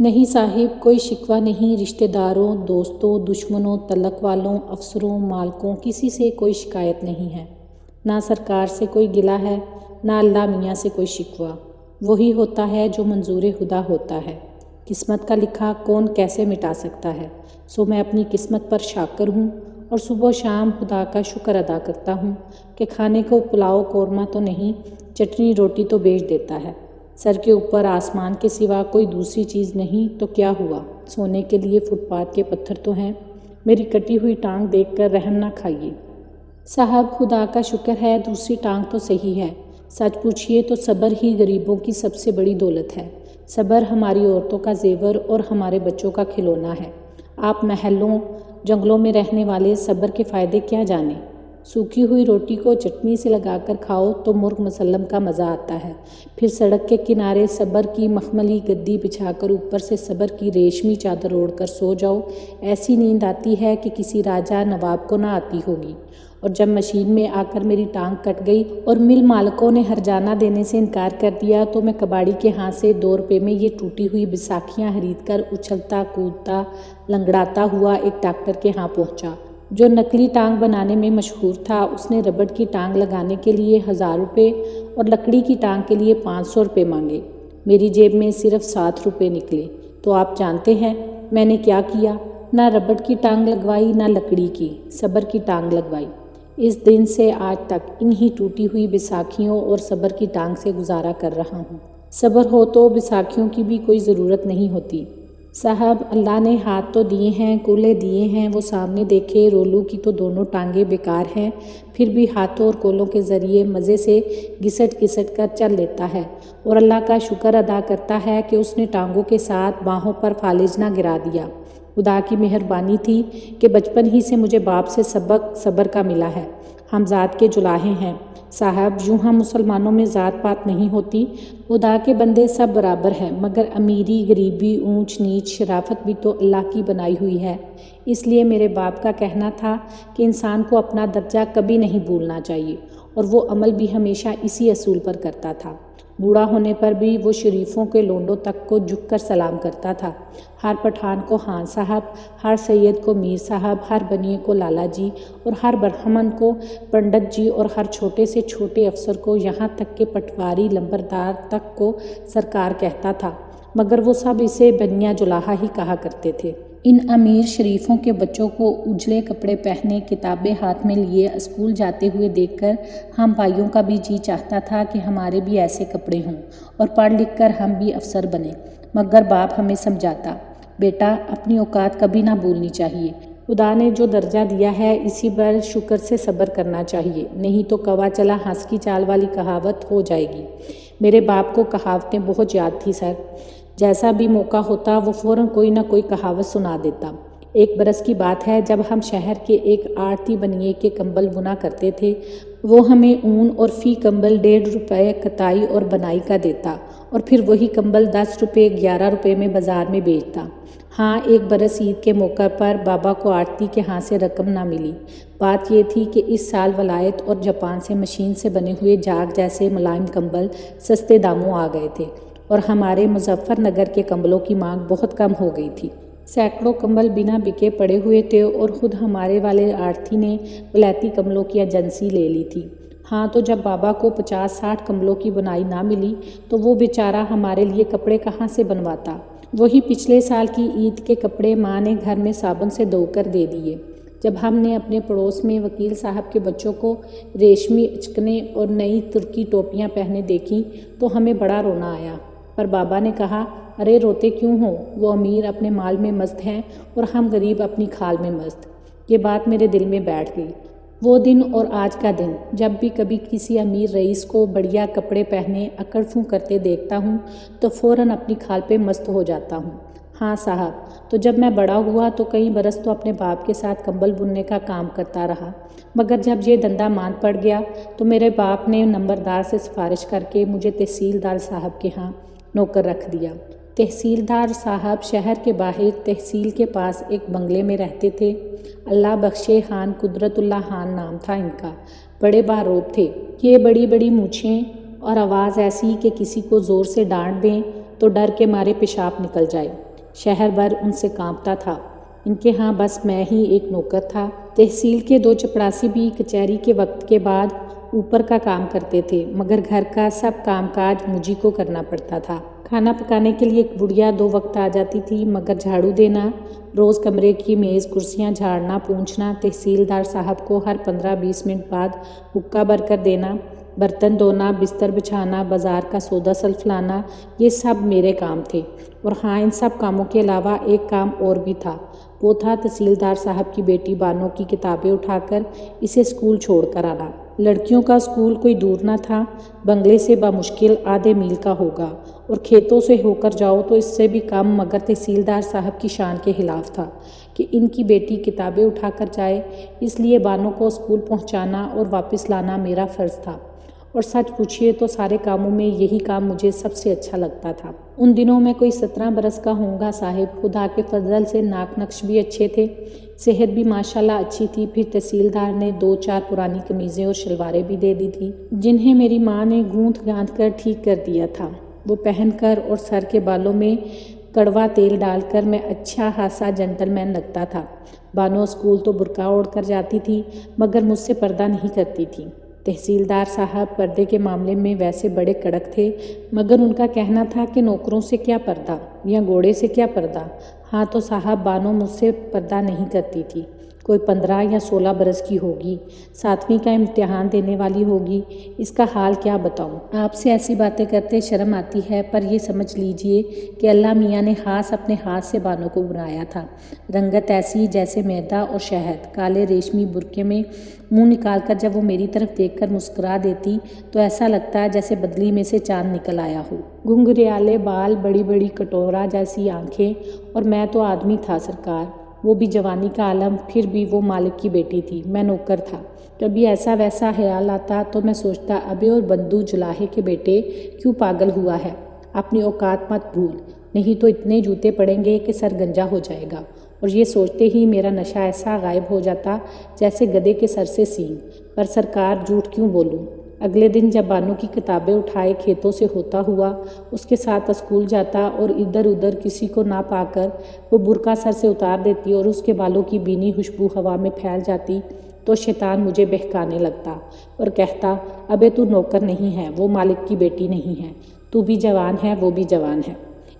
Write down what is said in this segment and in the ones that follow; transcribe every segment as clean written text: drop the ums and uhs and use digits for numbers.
نہیں صاحب، کوئی شکوہ نہیں، رشتہ داروں، دوستوں، دشمنوں، تعلق والوں، افسروں، مالکوں، کسی سے کوئی شکایت نہیں ہے۔ نہ سرکار سے کوئی گلہ ہے، نہ اللہ میاں سے کوئی شکوہ۔ وہی ہوتا ہے جو منظور خدا ہوتا ہے۔ قسمت کا لکھا کون کیسے مٹا سکتا ہے؟ سو میں اپنی قسمت پر شاکر ہوں اور صبح و شام خدا کا شکر ادا کرتا ہوں کہ کھانے کو پلاؤ قورمہ تو نہیں، چٹنی روٹی تو بیچ دیتا ہے۔ سر کے اوپر آسمان کے سوا کوئی دوسری چیز نہیں تو کیا ہوا؟ سونے کے لیے فٹ پاتھ کے پتھر تو ہیں۔ میری کٹی ہوئی ٹانگ دیکھ کر رحم نہ کھائیے صاحب، خدا کا شکر ہے دوسری ٹانگ تو صحیح ہے۔ سچ پوچھیے تو صبر ہی غریبوں کی سب سے بڑی دولت ہے۔ صبر ہماری عورتوں کا زیور اور ہمارے بچوں کا کھلونا ہے۔ آپ محلوں جنگلوں میں رہنے والے صبر کے فائدے کیا جانیں؟ سوکھی ہوئی روٹی کو چٹنی سے لگا کر کھاؤ تو مرغ مسلم کا مزہ آتا ہے۔ پھر سڑک کے کنارے صبر کی مخملی گدی بچھا کر اوپر سے صبر کی ریشمی چادر اوڑھ کر سو جاؤ، ایسی نیند آتی ہے کہ کسی راجہ نواب کو نہ آتی ہوگی۔ اور جب مشین میں آ کر میری ٹانگ کٹ گئی اور مل مالکوں نے ہرجانہ دینے سے انکار کر دیا تو میں کباڑی کے ہاں سے 2 روپے میں یہ ٹوٹی ہوئی بیساکھیاں خرید کر اچھلتا کودتا لنگڑاتا ہوا ایک ڈاکٹر کے ہاں پہنچا جو نکلی ٹانگ بنانے میں مشہور تھا۔ اس نے ربڑ کی ٹانگ لگانے کے لیے 1000 روپے اور لکڑی کی ٹانگ کے لیے 500 روپے مانگے۔ میری جیب میں صرف 7 روپے نکلے۔ تو آپ جانتے ہیں میں نے کیا کیا؟ نہ ربڑ کی ٹانگ لگوائی نہ لکڑی کی، صبر کی ٹانگ لگوائی۔ اس دن سے آج تک انہی ٹوٹی ہوئی بیساکھیوں اور صبر کی ٹانگ سے گزارا کر رہا ہوں۔ صبر ہو تو بیساکھیوں کی بھی کوئی ضرورت نہیں ہوتی صاحب۔ اللہ نے ہاتھ تو دیے ہیں، کولے دیے ہیں، وہ سامنے دیکھے۔ رولو کی تو دونوں ٹانگیں بیکار ہیں، پھر بھی ہاتھوں اور کولوں کے ذریعے مزے سے گھسٹ گھسٹ کر چل لیتا ہے اور اللہ کا شکر ادا کرتا ہے کہ اس نے ٹانگوں کے ساتھ باہوں پر فالج نہ گرا دیا۔ خدا کی مہربانی تھی کہ بچپن ہی سے مجھے باپ سے سبق صبر کا ملا ہے۔ ہم ذات کے جلاہے ہیں صاحب، یوں ہم مسلمانوں میں ذات پات نہیں ہوتی۔ خدا کے بندے سب برابر ہیں، مگر امیری غریبی اونچ نیچ شرافت بھی تو اللہ کی بنائی ہوئی ہے۔ اس لیے میرے باپ کا کہنا تھا کہ انسان کو اپنا درجہ کبھی نہیں بھولنا چاہیے، اور وہ عمل بھی ہمیشہ اسی اصول پر کرتا تھا۔ بوڑھا ہونے پر بھی وہ شریفوں کے لونڈوں تک کو جھک کر سلام کرتا تھا۔ ہر پٹھان کو ہاں صاحب، ہر سید کو میر صاحب، ہر بنیے کو لالا جی اور ہر برہمن کو پنڈت جی اور ہر چھوٹے سے چھوٹے افسر کو یہاں تک کہ پٹواری لمبردار تک کو سرکار کہتا تھا، مگر وہ سب اسے بنیا جلاہا ہی کہا کرتے تھے۔ ان امیر شریفوں کے بچوں کو اجلے کپڑے پہنے کتابیں ہاتھ میں لیے اسکول جاتے ہوئے دیکھ کر ہم بھائیوں کا بھی جی چاہتا تھا کہ ہمارے بھی ایسے کپڑے ہوں اور پڑھ لکھ کر ہم بھی افسر بنیں، مگر باپ ہمیں سمجھاتا، بیٹا اپنی اوقات کبھی نہ بھولنی چاہیے۔ خدا نے جو درجہ دیا ہے اسی پر شکر سے صبر کرنا چاہیے، نہیں تو کوا چلا ہنس کی چال والی کہاوت ہو جائے گی۔ میرے باپ کو کہاوتیں بہت یاد تھی سر، جیسا بھی موقع ہوتا وہ فوراً کوئی نہ کوئی کہاوت سنا دیتا۔ ایک برس کی بات ہے جب ہم شہر کے ایک آڑتی بنیے کے کمبل بنا کرتے تھے، وہ ہمیں اون اور فی کمبل 1.5 روپے کتائی اور بنائی کا دیتا اور پھر وہی کمبل 10 روپے 11 روپے میں بازار میں بیچتا۔ ہاں، ایک برس عید کے موقع پر بابا کو آڑتی کے ہاں سے رقم نہ ملی۔ بات یہ تھی کہ اس سال ولایت اور جاپان سے مشین سے بنے ہوئے جاگ جیسے ملائم کمبل سستے داموں آ گئے تھے اور ہمارے مظفر نگر کے کمبلوں کی مانگ بہت کم ہو گئی تھی۔ سینکڑوں کمبل بنا بکے پڑے ہوئے تھے اور خود ہمارے والے آڑتی نے ولایتی کمبلوں کی ایجنسی لے لی تھی۔ ہاں، تو جب بابا کو 50-60 کمبلوں کی بنائی نہ ملی تو وہ بیچارہ ہمارے لیے کپڑے کہاں سے بنواتا؟ وہی پچھلے سال کی عید کے کپڑے ماں نے گھر میں صابن سے دھو کر دے دیے۔ جب ہم نے اپنے پڑوس میں وکیل صاحب کے بچوں کو ریشمی اچکنے اور نئی ترکی ٹوپیاں پہنے دیکھیں تو ہمیں بڑا رونا آیا، پر بابا نے کہا، ارے روتے کیوں ہو؟ وہ امیر اپنے مال میں مست ہیں اور ہم غریب اپنی کھال میں مست۔ یہ بات میرے دل میں بیٹھ گئی۔ وہ دن اور آج کا دن، جب بھی کبھی کسی امیر رئیس کو بڑھیا کپڑے پہنے اکڑ پھوں کرتے دیکھتا ہوں تو فوراً اپنی کھال پہ مست ہو جاتا ہوں۔ ہاں صاحب، تو جب میں بڑا ہوا تو کئی برس تو اپنے باپ کے ساتھ کمبل بننے کا کام کرتا رہا، مگر جب یہ دھندا مان پڑ گیا تو میرے باپ نے نمبردار سے سفارش کر کے مجھے تحصیلدار صاحب کے ہاں نوکر رکھ دیا۔ تحصیلدار صاحب شہر کے باہر تحصیل کے پاس ایک بنگلے میں رہتے تھے۔ اللہ بخشے خان قدرت اللہ خان نام تھا ان کا۔ بڑے باروب تھے، یہ بڑی بڑی مونچھیں اور آواز ایسی کہ کسی کو زور سے ڈانٹ دیں تو ڈر کے مارے پیشاب نکل جائے۔ شہر بھر ان سے کانپتا تھا۔ ان کے ہاں بس میں ہی ایک نوکر تھا۔ تحصیل کے 2 چپڑاسی بھی کچہری کے وقت کے بعد اوپر کا کام کرتے تھے، مگر گھر کا سب کام کاج مجھی کو کرنا پڑتا تھا۔ کھانا پکانے کے لیے ایک بڑھیا 2 وقت آ جاتی تھی، مگر جھاڑو دینا، روز کمرے کی میز کرسیاں جھاڑنا پونچھنا، تحصیلدار صاحب کو ہر 15-20 منٹ بعد حقہ بھر کر دینا، برتن دھونا، بستر بچھانا، بازار کا سودا سلف لانا، یہ سب میرے کام تھے۔ اور ہاں، ان سب کاموں کے علاوہ ایک کام اور بھی تھا، وہ تھا تحصیلدار صاحب کی بیٹی بانو کی کتابیں اٹھا کر اسے اسکول چھوڑ کر آنا۔ لڑکیوں کا اسکول کوئی دور نہ تھا، بنگلے سے بمشکل آدھے میل کا ہوگا، اور کھیتوں سے ہو کر جاؤ تو اس سے بھی کم، مگر تحصیلدار صاحب کی شان کے خلاف تھا کہ ان کی بیٹی کتابیں اٹھا کر جائے، اس لیے بانو کو اسکول پہنچانا اور واپس لانا میرا فرض تھا۔ اور سچ پوچھئے تو سارے کاموں میں یہی کام مجھے سب سے اچھا لگتا تھا۔ ان دنوں میں کوئی 17 برس کا ہوں گا صاحب، خدا کے فضل سے ناک نقش بھی اچھے تھے، صحت بھی ماشاءاللہ اچھی تھی۔ پھر تحصیلدار نے 2-4 پرانی قمیضیں اور شلواریں بھی دے دی تھی، جنہیں میری ماں نے گونتھ گانتھ کر ٹھیک کر دیا تھا۔ وہ پہن کر اور سر کے بالوں میں کڑوا تیل ڈال کر میں اچھا خاصا جنٹل مین لگتا تھا۔ بانو اسکول تو برقع اوڑھ کر جاتی تھی، مگر مجھ سے پردہ نہیں کرتی تھی۔ تحصیلدار صاحب پردے کے معاملے میں ویسے بڑے کڑک تھے، مگر ان کا کہنا تھا کہ نوکروں سے کیا پردہ یا گھوڑے سے کیا پردہ۔ ہاں تو صاحب، بانو مجھ سے پردہ نہیں کرتی تھی۔ کوئی 15 یا 16 برس کی ہوگی، 7ویں کا امتحان دینے والی ہوگی، اس کا حال کیا بتاؤں۔ آپ سے ایسی باتیں کرتے شرم آتی ہے، پر یہ سمجھ لیجئے کہ اللہ میاں نے خاص اپنے ہاتھ سے بانو کو بنایا تھا۔ رنگت ایسی جیسے میدا اور شہد، کالے ریشمی برقعے میں منہ نکال کر جب وہ میری طرف دیکھ کر مسکرا دیتی تو ایسا لگتا ہے جیسے بدلی میں سے چاند نکل آیا ہو۔ گھنگریالے بال، بڑی بڑی کٹورا جیسی آنکھیں، اور میں تو آدمی تھا سرکار، وہ بھی جوانی کا عالم، پھر بھی وہ مالک کی بیٹی تھی، میں نوکر تھا۔ کبھی ایسا ویسا خیال آتا تو میں سوچتا، ابے اور بندو جلاہے کے بیٹے کیوں پاگل ہوا ہے، اپنی اوقات مت بھول، نہیں تو اتنے جوتے پڑیں گے کہ سر گنجا ہو جائے گا۔ اور یہ سوچتے ہی میرا نشہ ایسا غائب ہو جاتا جیسے گدھے کے سر سے سینگ۔ پر سرکار، جھوٹ کیوں بولوں، اگلے دن جب بانو کی کتابیں اٹھائے کھیتوں سے ہوتا ہوا اس کے ساتھ اسکول جاتا اور ادھر ادھر کسی کو نہ پا کر وہ برقع سر سے اتار دیتی اور اس کے بالوں کی بینی خوشبو ہوا میں پھیل جاتی، تو شیطان مجھے بہکانے لگتا اور کہتا، ابے تو نوکر نہیں ہے، وہ مالک کی بیٹی نہیں ہے، تو بھی جوان ہے، وہ بھی جوان ہے۔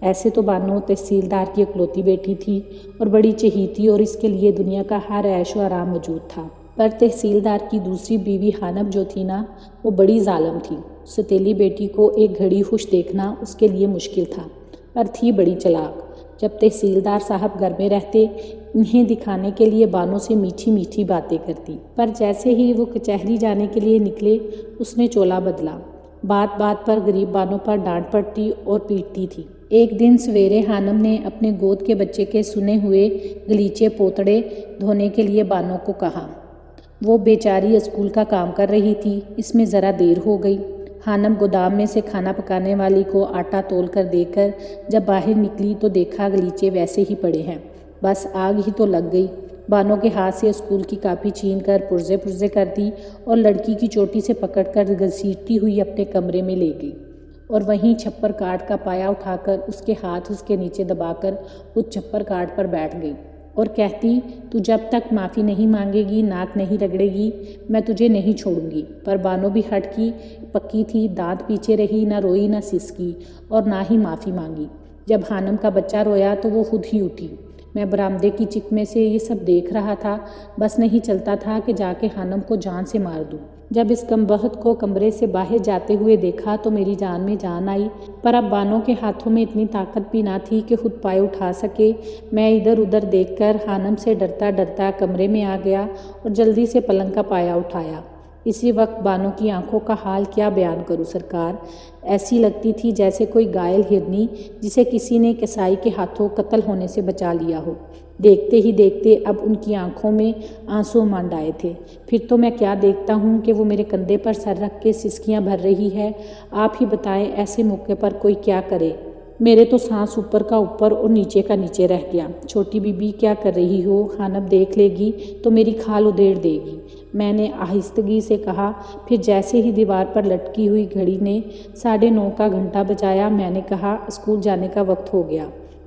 ایسے تو بانو تحصیلدار کی اکلوتی بیٹی تھی اور بڑی چہیتی، اور اس کے لیے دنیا کا ہر عیش و آرام موجود تھا۔ پر تحصیلدار کی دوسری بیوی حانب جو تھی نا، وہ بڑی ظالم تھی۔ ستیلی بیٹی کو ایک گھڑی خوش دیکھنا اس کے لیے مشکل تھا، پر تھی بڑی چلاک۔ جب تحصیلدار صاحب گھر میں رہتے، انہیں دکھانے کے لیے بانو سے میٹھی میٹھی باتیں کرتی، پر جیسے ہی وہ کچہری جانے کے لیے نکلے اس نے چولا بدلا۔ بات بات پر غریب بانو پر ڈانٹ پڑتی اور پیٹتی تھی۔ ایک دن سویرے حانم نے اپنے گود کے بچے کے سنے ہوئے گلیچے پوتڑے دھونے کے لیے بانو کو کہا۔ وہ بیچاری اسکول کا کام کر رہی تھی، اس میں ذرا دیر ہو گئی۔ حانم گودام میں سے کھانا پکانے والی کو آٹا تول کر دے کر جب باہر نکلی تو دیکھا گلیچے ویسے ہی پڑے ہیں، بس آگ ہی تو لگ گئی۔ بانو کے ہاتھ سے اسکول کی کاپی چھین کر پرزے پرزے کر دی اور لڑکی کی چوٹی سے پکڑ کر گھسیٹتی ہوئی اپنے کمرے میں لے گئی، اور وہیں چھپر کاٹ کا پایا اٹھا کر اس کے ہاتھ اس کے نیچے دبا کر اس چھپر کاٹ پر بیٹھ گئی اور کہتی، تو جب تک معافی نہیں مانگے گی، ناک نہیں رگڑے گی، میں تجھے نہیں چھوڑوں گی۔ پر بانو بھی ہٹ کی پکی تھی، دانت پیچھے رہی، نہ روئی نہ سسکی اور نہ ہی معافی مانگی۔ جب حانم کا بچہ رویا تو وہ خود ہی اٹھی۔ میں برآمدے کی چک میں سے یہ سب دیکھ رہا تھا، بس نہیں چلتا تھا کہ جا کے حانم کو جان سے مار دوں۔ جب اس کمبخت کو کمرے سے باہر جاتے ہوئے دیکھا تو میری جان میں جان آئی، پر اب بانو کے ہاتھوں میں اتنی طاقت بھی نہ تھی کہ خود پائے اٹھا سکے۔ میں ادھر ادھر دیکھ کر حانم سے ڈرتا ڈرتا کمرے میں آ گیا اور جلدی سے پلنگ کا پایا اٹھایا۔ اسی وقت بانو کی آنکھوں کا حال کیا بیان کروں سرکار، ایسی لگتی تھی جیسے کوئی گائل ہرنی جسے کسی نے کسائی کے ہاتھوں قتل ہونے سے بچا لیا ہو۔ دیکھتے ہی دیکھتے اب ان کی آنکھوں میں آنسو مانڈ آئے تھے۔ پھر تو میں کیا دیکھتا ہوں کہ وہ میرے کندھے پر سر رکھ کے سسکیاں بھر رہی ہے۔ آپ ہی بتائیں ایسے موقع پر کوئی کیا کرے؟ میرے تو سانس اوپر کا اوپر اور نیچے کا نیچے رہ گیا۔ چھوٹی بی بی کیا کر رہی ہو؟ حانب دیکھ لے گی تو میری کھال ادھیڑ دے گی، میں نے آہستگی سے کہا۔ پھر جیسے ہی دیوار پر لٹکی ہوئی گھڑی نے 9:30 کا گھنٹا بجایا، میں نے کہا، اسکول جانے کا وقت ہو گیا۔